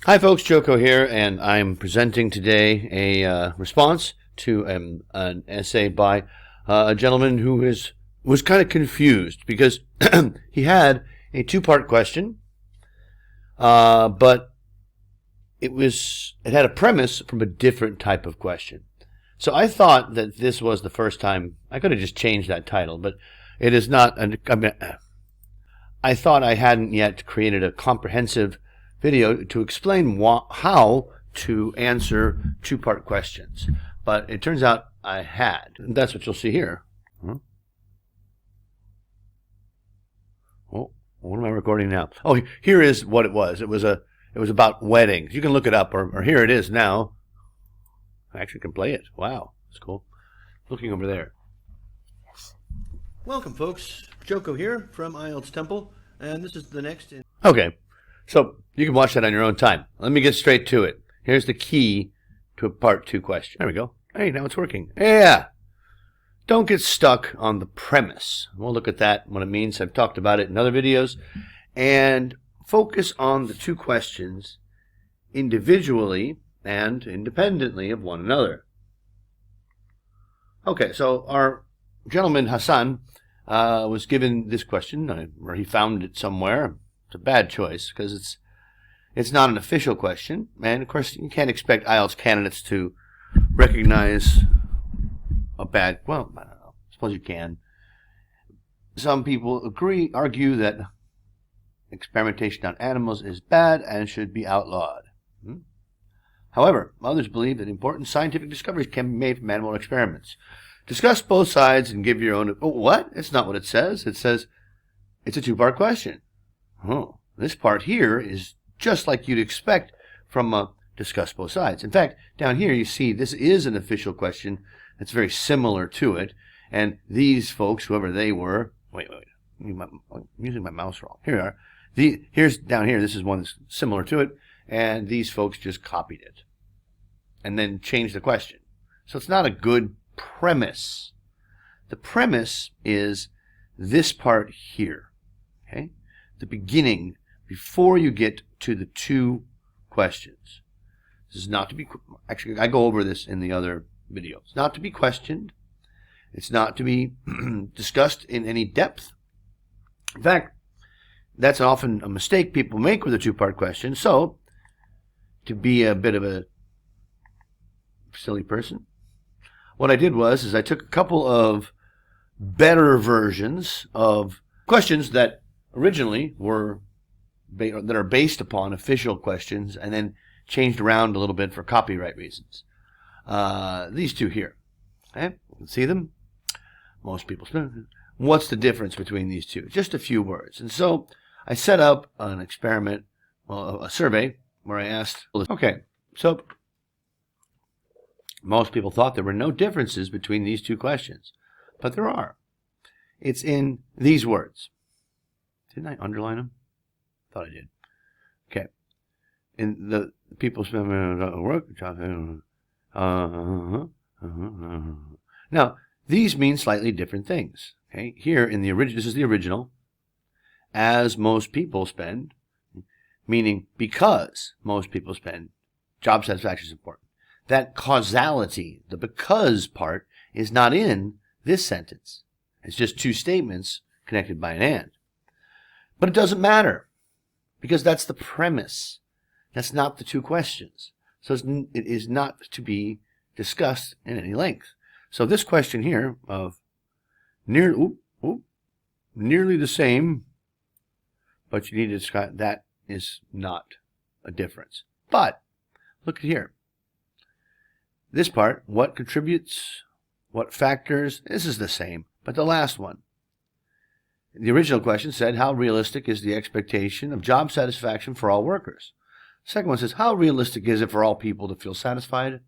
Hi folks, Joko here, and I'm presenting today a response to an essay by a gentleman who was kind of confused because he had a two-part question, but it had a premise from a different type of question. So I thought that this was the first time. I could have just changed that title, but it is not. I thought I hadn't yet created a comprehensive video to explain how to answer two-part questions, but it turns out I had. And that's what you'll see here. Oh, what am I recording now? Oh, here is what it was. It was about weddings. You can look it up, or here it is now. I actually can play it. Wow, that's cool. Looking over there. Welcome, folks. Joko here from IELTS Temple, and this is the next. Okay. So you can watch that on your own time. Let me get straight to it. Here's the key to a part 2 question. There we go. Hey, now it's working. Yeah. Don't get stuck on the premise. We'll look at that, what it means. I've talked about it in other videos. And focus on the two questions individually and independently of one another. Okay, so our gentleman Hassan was given this question, or he found it somewhere. It's a bad choice because it's not an official question, and of course you can't expect IELTS candidates to recognize a bad. Well, I don't know. I suppose you can. Some people argue that experimentation on animals is bad and should be outlawed. However, others believe that important scientific discoveries can be made from animal experiments. Discuss both sides and give your own. Oh, what? It's not what it says. It says it's a two-part question. Oh, this part here is just like you'd expect from discuss both sides. In fact, down here you see this is an official question that's very similar to it. And these folks, whoever they were, wait, I'm using my mouse wrong. Here we are. Here's down here, this is one that's similar to it. And these folks just copied it and then changed the question. So it's not a good premise. The premise is this part here. Okay? The beginning, before you get to the two questions. This is not to be, actually I go over this in the other video. It's not to be questioned. It's not to be discussed in any depth. In fact, that's often a mistake people make with a two-part question. So, to be a bit of a silly person, what I did was I took a couple of better versions of questions that originally that are based upon official questions and then changed around a little bit for copyright reasons. These two here. Okay? You can see them. Most people. What's the difference between these two? Just a few words. And so I set up an experiment, well, a survey, where I asked, okay, so most people thought there were no differences between these two questions, but there are. It's in these words. Didn't I underline them? Thought I did. Okay. In the people spend work. Now, these mean slightly different things. Okay. Here in the original, this is the original. As most people spend, meaning because most people spend, job satisfaction is important. That causality, the because part, is not in this sentence. It's just two statements connected by an and. But it doesn't matter, because that's the premise. That's not the two questions. So it is not to be discussed in any length. So this question here of nearly the same, but you need to describe, that is not a difference. But look at here. This part, what contributes, what factors, this is the same. But the last one. The original question said, how realistic is the expectation of job satisfaction for all workers? The second one says, how realistic is it for all people to feel satisfied?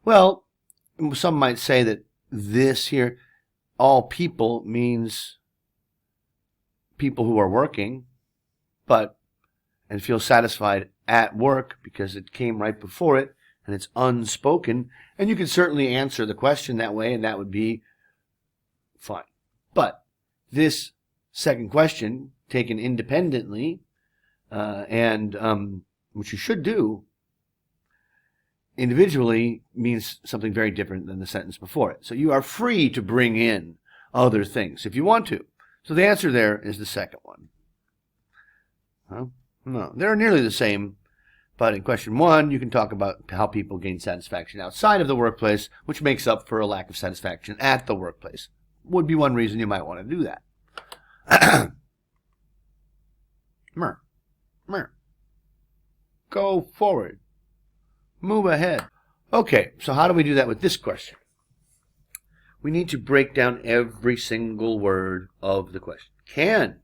Well, some might say that this here, all people, means people who are working, and feel satisfied at work because it came right before it and it's unspoken. And you can certainly answer the question that way, and that would be fine. But this second question, taken independently and which you should do, individually means something very different than the sentence before it. So you are free to bring in other things if you want to. So the answer there is the second one. Huh? No, they're nearly the same. But in question 1, you can talk about how people gain satisfaction outside of the workplace, which makes up for a lack of satisfaction at the workplace. Would be one reason you might want to do that. Mer. Go forward. Move ahead. Okay, so how do we do that with this question? We need to break down every single word of the question. Can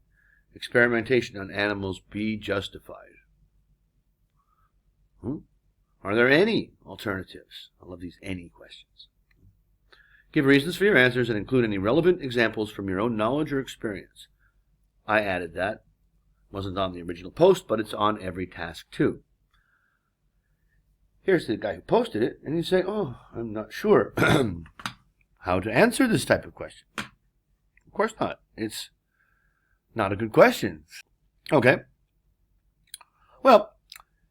experimentation on animals be justified? Are there any alternatives? I love these any questions. Give reasons for your answers and include any relevant examples from your own knowledge or experience. I added that. It wasn't on the original post, but it's on every task too. Here's the guy who posted it, and he's saying, oh, I'm not sure how to answer this type of question. Of course not. It's not a good question. Okay. Well,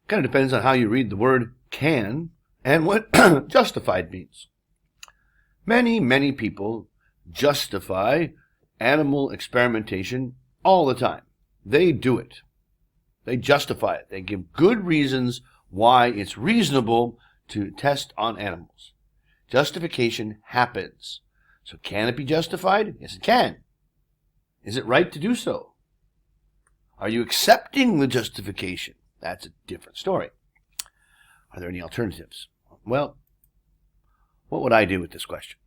kind of depends on how you read the word can and what justified means. Many people justify animal experimentation all the time. They do it. They justify it. They give good reasons why it's reasonable to test on animals. Justification happens. So can it be justified? Yes, it can. Is it right to do so? Are you accepting the justification? That's a different story. Are there any alternatives? Well, what would I do with this question?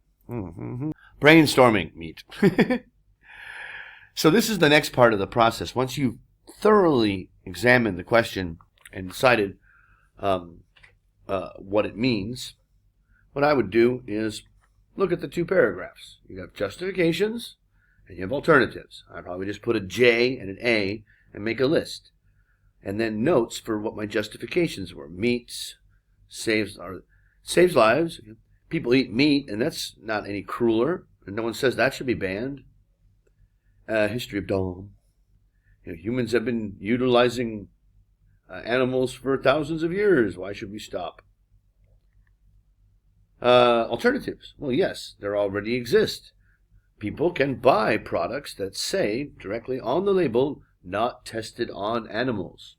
Brainstorming meet. So this is the next part of the process. Once you've thoroughly examined the question and decided what it means, what I would do is look at the two paragraphs. You have justifications and you have alternatives. I'd probably just put a J and an A and make a list. And then notes for what my justifications were. Meats, saves lives. People eat meat, and that's not any crueler. And no one says that should be banned. History of Dom. Humans have been utilizing animals for thousands of years. Why should we stop? Alternatives. Well, yes, there already exist. People can buy products that say directly on the label, not tested on animals.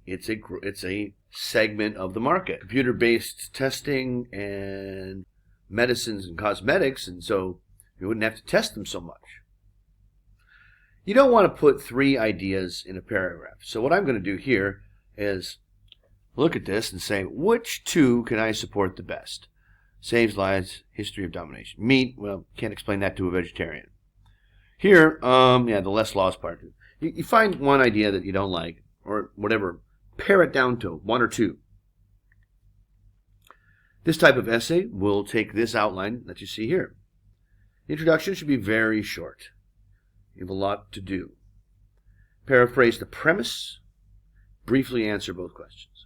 It's a segment of the market. Computer-based testing and medicines and cosmetics, and so you wouldn't have to test them so much. You don't want to put 3 ideas in a paragraph. So what I'm going to do here is look at this and say, which 2 can I support the best? Saves lives, history of domination. Meat, well, can't explain that to a vegetarian. Here, the less laws part. You find one idea that you don't like, or whatever, pare it down to 1 or 2. This type of essay will take this outline that you see here. The introduction should be very short. You have a lot to do. Paraphrase the premise. Briefly answer both questions.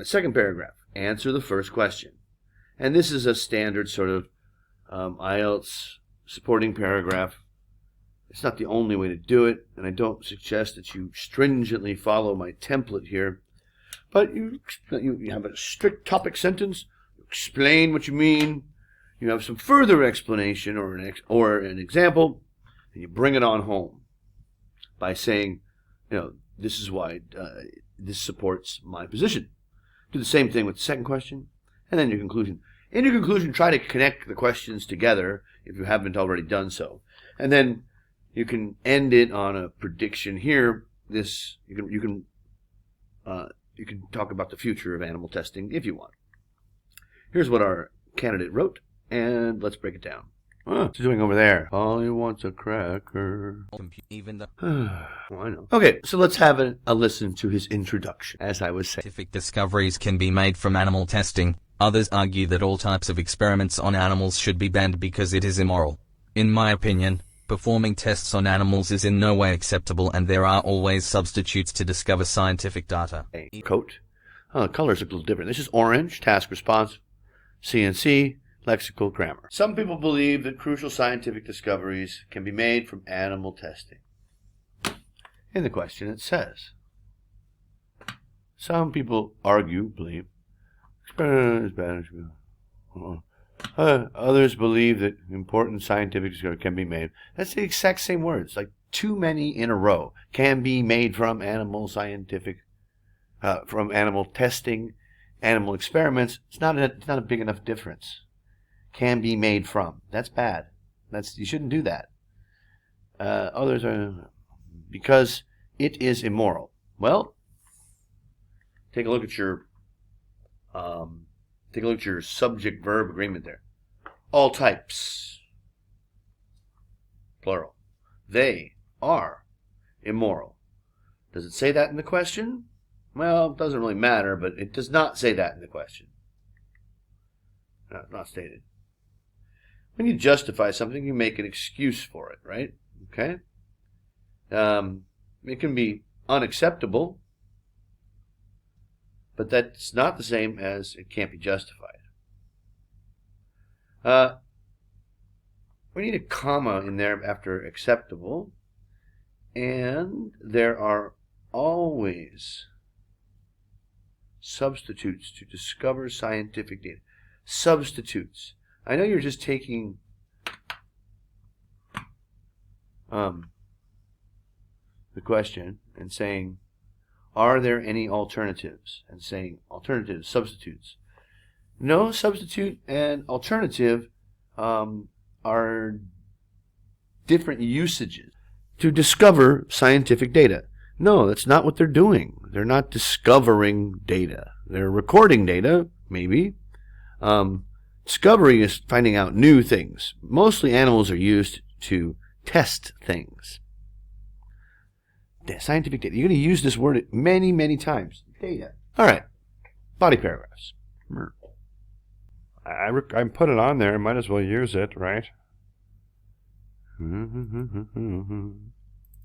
Second paragraph. Answer the first question. And this is a standard sort of IELTS supporting paragraph. It's not the only way to do it, and I don't suggest that you stringently follow my template here. But you have a strict topic sentence, you explain what you mean, you have some further explanation or an example, and you bring it on home by saying, this is why this supports my position. Do the same thing with the second question, and then your conclusion. In your conclusion, try to connect the questions together if you haven't already done so. And then you can end it on a prediction here. You can talk about the future of animal testing if you want. Here's what our candidate wrote, and let's break it down. What's he doing over there? All he wants a cracker. Even the I know. Okay, so let's have a listen to his introduction. As I was saying, scientific discoveries can be made from animal testing. Others argue that all types of experiments on animals should be banned because it is immoral. In my opinion, performing tests on animals is in no way acceptable, and there are always substitutes to discover scientific data. A coat. Oh, the colors look a little different. This is orange, task response, CNC, lexical grammar. Some people believe that crucial scientific discoveries can be made from animal testing. In the question it says, Some people believe, experiment is bad. Others believe that important scientific discovery can be made. That's the exact same words, like too many in a row. Can be made from animal testing, animal experiments. It's not a big enough difference. Can be made from. That's bad. You shouldn't do that. Others are because it is immoral. Well, take a look at your subject-verb agreement there. All types, plural. They are immoral. Does it say that in the question? Well, it doesn't really matter, but it does not say that in the question. No, not stated. When you justify something, you make an excuse for it, right? Okay? It can be unacceptable, but that's not the same as it can't be justified. We need a comma in there after acceptable, and there are always substitutes to discover scientific data. Substitutes. I know you're just taking the question and saying, are there any alternatives? And saying alternatives, substitutes. No, substitute and alternative are different usages to discover scientific data. No, that's not what they're doing. They're not discovering data. They're recording data, maybe. Discovery is finding out new things. Mostly animals are used to test things. Scientific data. You're going to use this word many, many times. Data. All right. Body paragraphs. I put it on there. I might as well use it, right?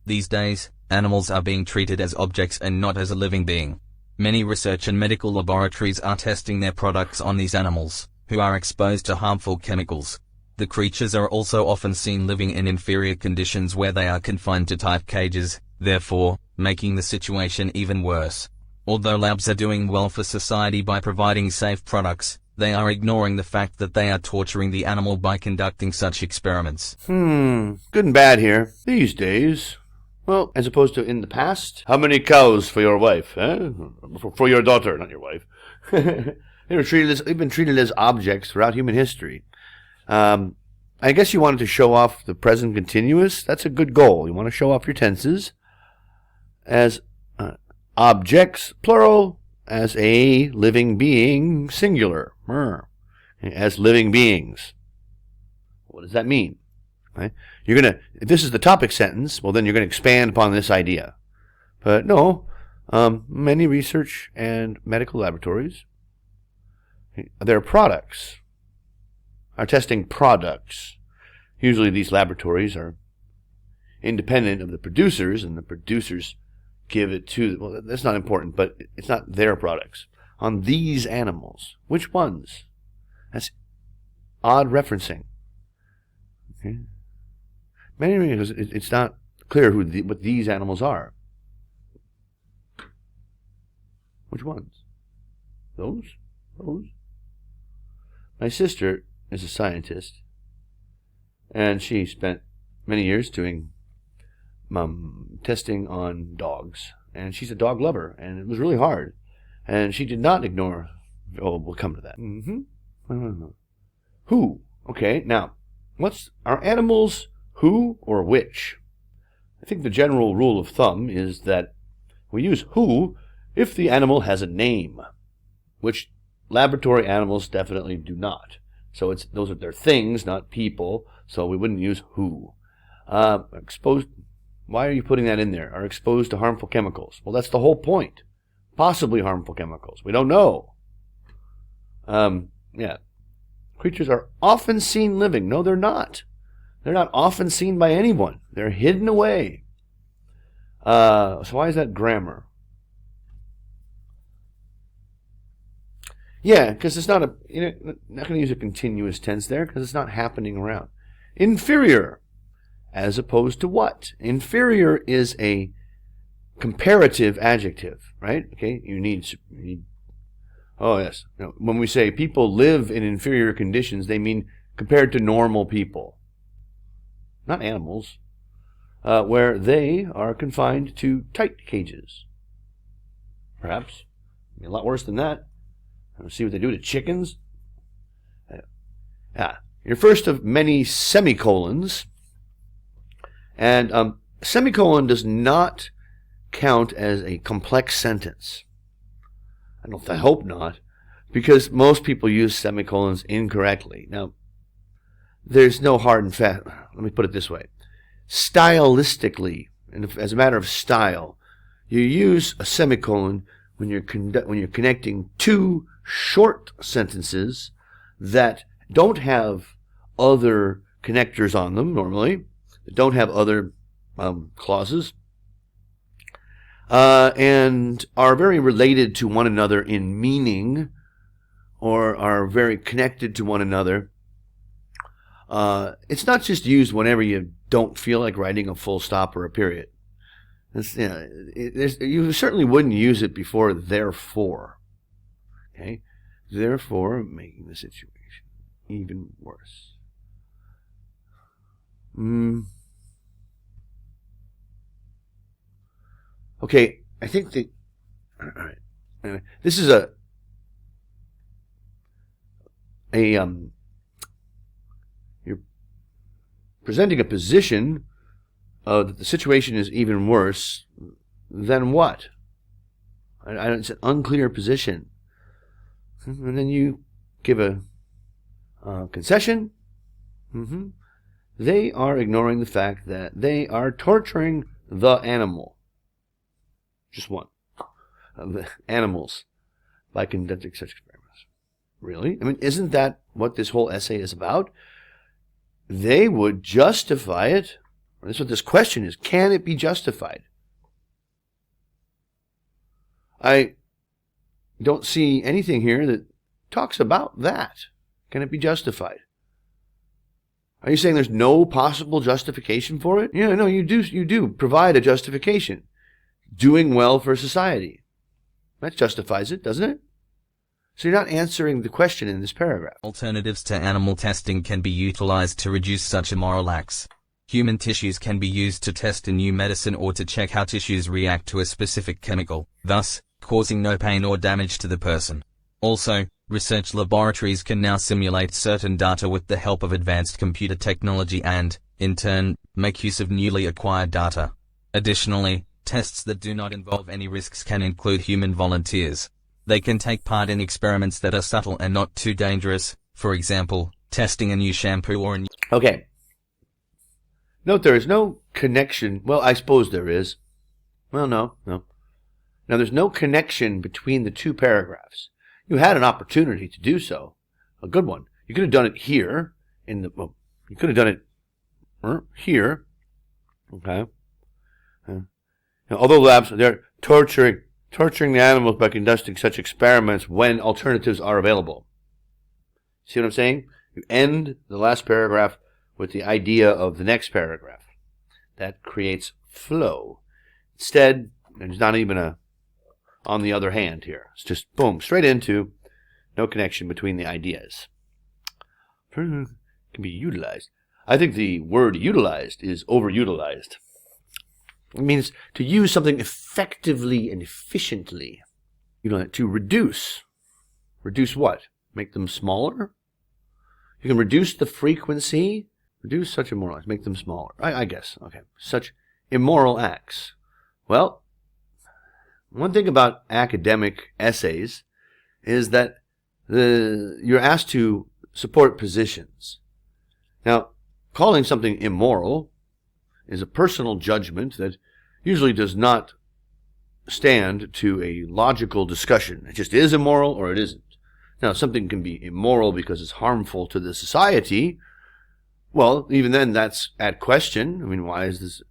These days, animals are being treated as objects and not as a living being. Many research and medical laboratories are testing their products on these animals, who are exposed to harmful chemicals. The creatures are also often seen living in inferior conditions where they are confined to tight cages, therefore, making the situation even worse. Although labs are doing well for society by providing safe products, they are ignoring the fact that they are torturing the animal by conducting such experiments. Good and bad here. These days, well, as opposed to in the past, how many cows for your wife? Eh? For your daughter, not your wife. They've been treated as objects throughout human history. I guess you wanted to show off the present continuous. That's a good goal. You want to show off your tenses as objects, plural, as a living being, singular, as living beings. What does that mean? Right? If this is the topic sentence, well, then you're going to expand upon this idea. But no, many research and medical laboratories, their products are testing products. Usually these laboratories are independent of the producers, and the producers give it to, well, that's not important, but it's not their products. On these animals. Which ones? That's odd referencing. Okay. Many reasons it's not clear what these animals are. Which ones? Those? My sister is a scientist, and she spent many years doing testing on dogs, and she's a dog lover, and it was really hard, and she did not ignore. Oh, we'll come to that. Who? Okay, now, are animals who or which? I think the general rule of thumb is that we use who if the animal has a name, which laboratory animals definitely do not. So those are their things, not people. So we wouldn't use who. Exposed. Why are you putting that in there? Are exposed to harmful chemicals. Well, that's the whole point. Possibly harmful chemicals. We don't know. Creatures are often seen living. No, they're not. They're not often seen by anyone. They're hidden away. So why is that grammar? Yeah, because it's not not going to use a continuous tense there because it's not happening around. Inferior, as opposed to what? Inferior is a comparative adjective, right? Okay, you need oh yes. When we say people live in inferior conditions, they mean compared to normal people, not animals, where they are confined to tight cages. Perhaps a lot worse than that. See what they do to chickens. Your first of many semicolons, and semicolon does not count as a complex sentence. I hope not, because most people use semicolons incorrectly. Now, there's no hard and fast. Let me put it this way: stylistically, and as a matter of style, you use a semicolon when you're connecting two short sentences that don't have other connectors on them normally, that don't have other clauses, and are very related to one another in meaning, or are very connected to one another. It's not just used whenever you don't feel like writing a full stop or a period. You certainly wouldn't use it before therefore. Okay? Therefore, making the situation even worse. Okay, I think that... All right. Anyway, this is you're presenting a position that the situation is even worse than what? It's an unclear position. And then you give a concession. They are ignoring the fact that they are torturing the animal. Just one. The animals by conducting such experiments. Really? I mean, isn't that what this whole essay is about? They would justify it. That's what this question is. Can it be justified? I don't see anything here that talks about that. Can it be justified? Are you saying there's no possible justification for it? Yeah, no, you do provide a justification. Doing well for society. That justifies it, doesn't it? So you're not answering the question in this paragraph. Alternatives to animal testing can be utilized to reduce such immoral acts. Human tissues can be used to test a new medicine or to check how tissues react to a specific chemical, thus causing no pain or damage to the person. Also, research laboratories can now simulate certain data with the help of advanced computer technology and, in turn, make use of newly acquired data. Additionally, tests that do not involve any risks can include human volunteers. They can take part in experiments that are subtle and not too dangerous, for example, testing a new shampoo or a new... Okay. Note there is no connection. Well, I suppose there is. Well, no. Now, there's no connection between the two paragraphs. You had an opportunity to do so. A good one. You could have done it here. You could have done it here. Okay. Although labs, they're torturing the animals by conducting such experiments when alternatives are available. See what I'm saying? You end the last paragraph with the idea of the next paragraph. That creates flow. Instead, there's not even a on the other hand here. It's just boom, straight into no connection between the ideas. Can be utilized. I think the word utilized is overutilized. It means to use something effectively and efficiently. To reduce. Reduce what? Make them smaller? You can reduce the frequency. Reduce such immoral acts. Make them smaller. I guess. Okay. Such immoral acts. Well, one thing about academic essays is that you're asked to support positions. Now, calling something immoral is a personal judgment that usually does not stand to a logical discussion. It just is immoral or it isn't. Now, something can be immoral because it's harmful to the society. Well, even then, that's at question. I mean, why is this?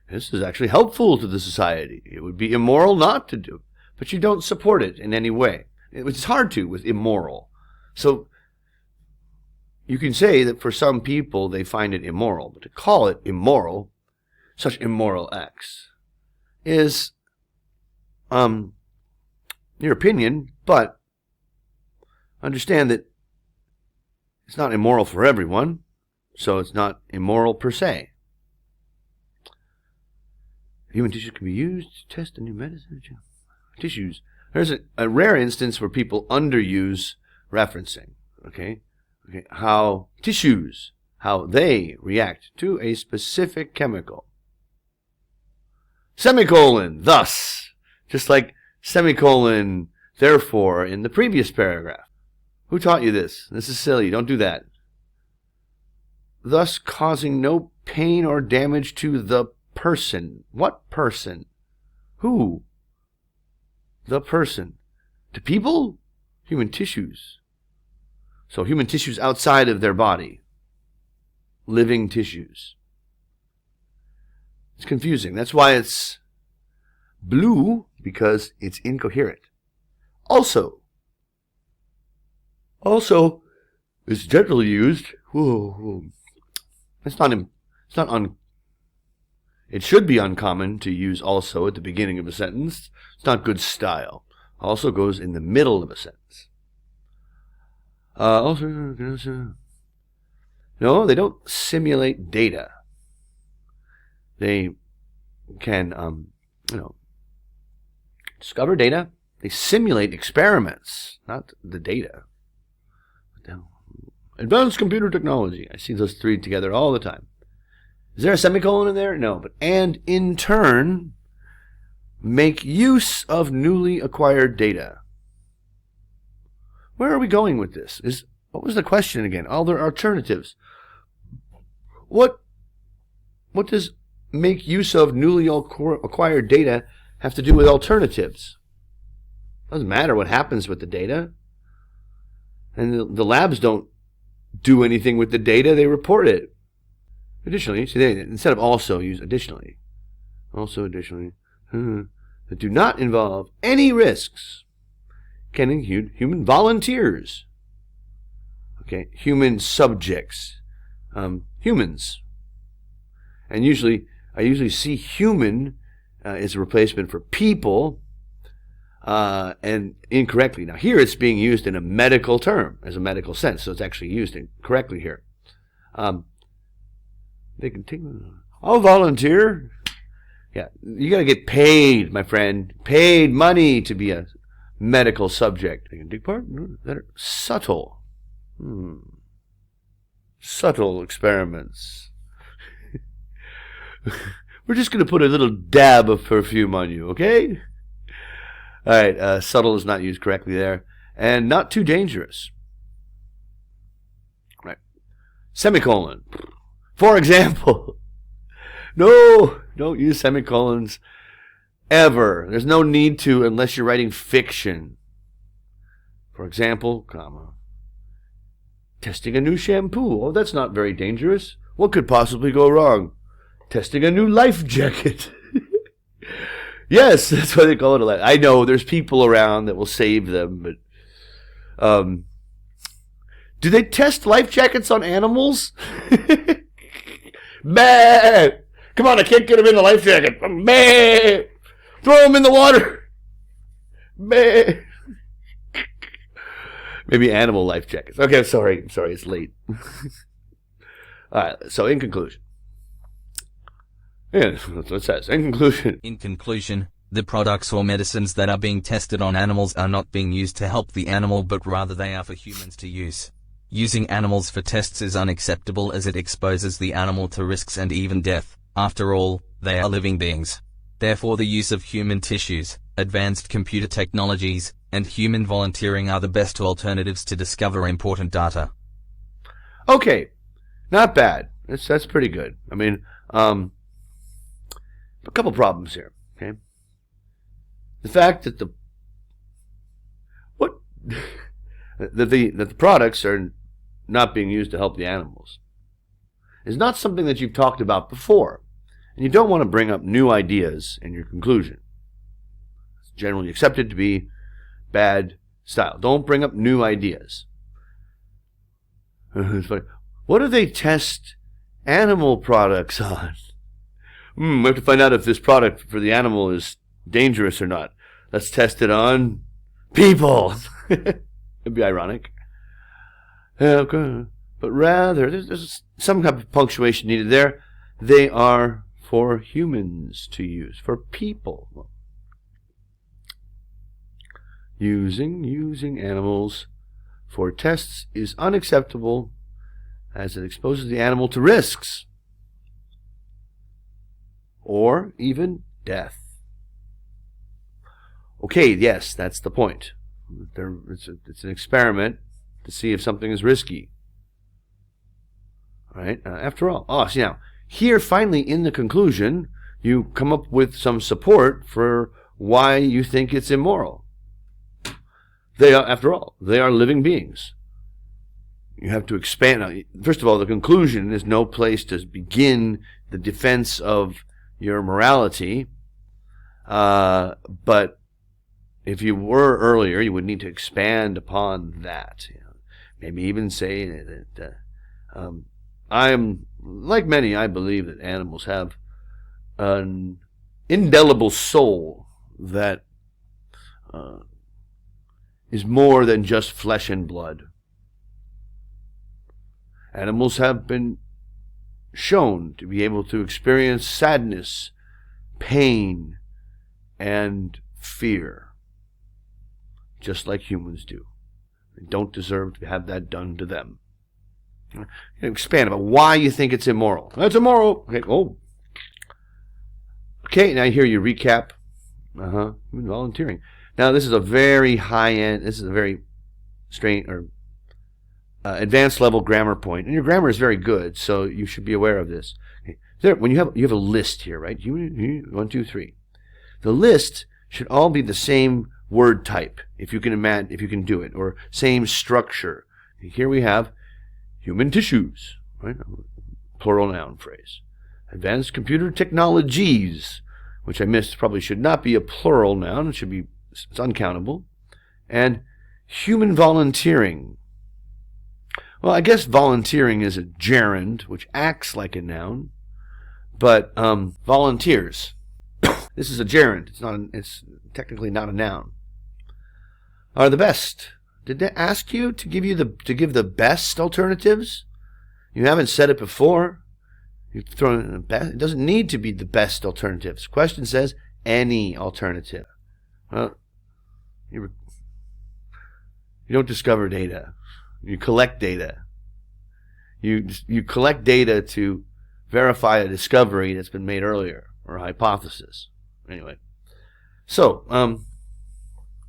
This is actually helpful to the society. It would be immoral not to do, but you don't support it in any way. It's hard to with immoral. So you can say that for some people they find it immoral, but to call it immoral, such immoral acts, is your opinion, but understand that it's not immoral for everyone, so it's not immoral per se. Human tissues can be used to test a new medicine. Tissues. There's a rare instance where people underuse referencing. Okay? How tissues, how they react to a specific chemical. Semicolon, thus. Just like semicolon, therefore, in the previous paragraph. Who taught you this? This is silly. Don't do that. Thus causing no pain or damage to the person. What person? Who? The person. To people? Human tissues. So human tissues outside of their body. Living tissues. It's confusing. That's why it's blue, because it's incoherent. Also is generally used. It should be uncommon to use also at the beginning of a sentence. It's not good style. Also goes in the middle of a sentence. No, they don't simulate data. They can, discover data. They simulate experiments, not the data. Advanced computer technology. I see those three together all the time. Is there a semicolon in there? No. But and in turn, make use of newly acquired data. Where are we going with this? What was the question again? All their alternatives. What does make use of newly acquired data have to do with alternatives? Doesn't matter what happens with the data. And the labs don't do anything with the data, they report it. Additionally, see, instead of also, use additionally. Also additionally. That do not involve any risks can include human volunteers. Okay, human subjects. Humans. And I usually see human as a replacement for people, and incorrectly. Now here it's being used in a medical term, as a medical sense, so it's actually used incorrectly here. They can take. I'll volunteer. Yeah, you got to get paid, my friend. Paid money to be a medical subject. They can take part that are subtle. Subtle experiments. We're just going to put a little dab of perfume on you, okay? All right, subtle is not used correctly there. And not too dangerous. Right. Semicolon. For example. No, don't use semicolons ever. There's no need to unless you're writing fiction. For example, comma. Testing a new shampoo. Oh, that's not very dangerous. What could possibly go wrong? Testing a new life jacket. Yes, that's why they call it a life. I know there's people around that will save them, but do they test life jackets on animals? Bah! Come on, I can't get him in the life jacket. Bah! Throw him in the water. Bah! Maybe animal life jackets. Okay, I'm sorry, it's late. All right, so in conclusion. Yeah, that's what it says. In conclusion, the products or medicines that are being tested on animals are not being used to help the animal, but rather they are for humans to use. Using animals for tests is unacceptable as it exposes the animal to risks and even death. After all, they are living beings. Therefore, the use of human tissues, advanced computer technologies, and human volunteering are the best alternatives to discover important data. Okay, not bad. That's pretty good. I mean, a couple problems here. Okay, the fact that the products are not being used to help the animals is not something that you've talked about before, and you don't want to bring up new ideas in your conclusion. It's generally accepted to be bad style. Don't bring up new ideas. What do they test animal products on? We have to find out if this product for the animal is dangerous or not. let's test it on people. It'd be ironic. Okay. But rather, there's some kind of punctuation needed there. They are for humans to use, for people. Using animals for tests is unacceptable as it exposes the animal to risks or even death. Okay, yes, that's the point. It's an experiment to see if something is risky. All right? After all, see now, here finally in the conclusion, you come up with some support for why you think it's immoral. They are, after all, they are living beings. You have to expand. Now, first of all, the conclusion is no place to begin the defense of your morality. But if you were earlier, you would need to expand upon that. Maybe even say that I am, like many, I believe that animals have an indelible soul that is more than just flesh and blood. Animals have been shown to be able to experience sadness, pain, and fear, just like humans do. They don't deserve to have that done to them. Expand about why you think it's immoral. That's immoral. Okay. Oh. Okay. Now here you recap. Volunteering. Now this is a very high end. This is a very advanced level grammar point, and your grammar is very good, so you should be aware of this. Okay. There, when you have a list here, right? 1, 2, 3. The list should all be the same word type, if you can do it, or same structure. Here we have human tissues, right? Plural noun phrase. Advanced computer technologies, which I missed, probably should not be a plural noun. It's uncountable. And human volunteering. Well, I guess volunteering is a gerund, which acts like a noun, but volunteers. This is a gerund. It's technically not a noun. Are the best. Did they ask you to give the best alternatives? You haven't said it before. You've thrown in the best. It doesn't need to be the best alternatives. The question says any alternative. Well, you don't discover data. You collect data. You collect data to verify a discovery that's been made earlier, or a hypothesis. Anyway, so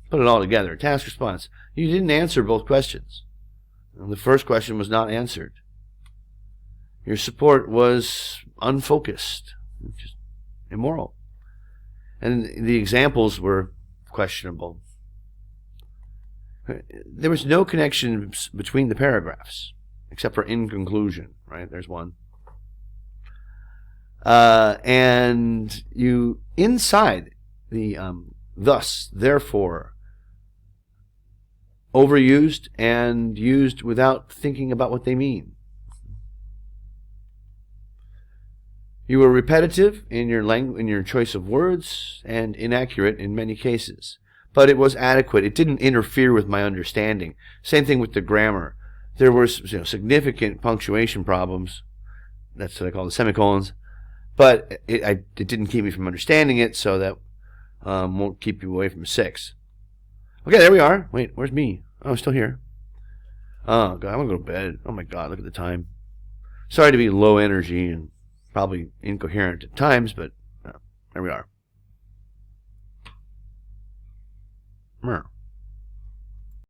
put it all together. Task response. You didn't answer both questions. The first question was not answered. Your support was unfocused, just immoral. And the examples were questionable. There was no connection between the paragraphs, except for in conclusion, right? There's one. And you, inside the thus, therefore, overused and used without thinking about what they mean. You were repetitive in your choice of words and inaccurate in many cases. But it was adequate. It didn't interfere with my understanding. Same thing with the grammar. There were significant punctuation problems. That's what I call the semicolons. But it didn't keep me from understanding it, so that won't keep you away from 6. Okay, there we are. Wait, where's me? Oh, I'm still here. Oh, God, I'm going to go to bed. Oh, my God, look at the time. Sorry to be low energy and probably incoherent at times, but there we are.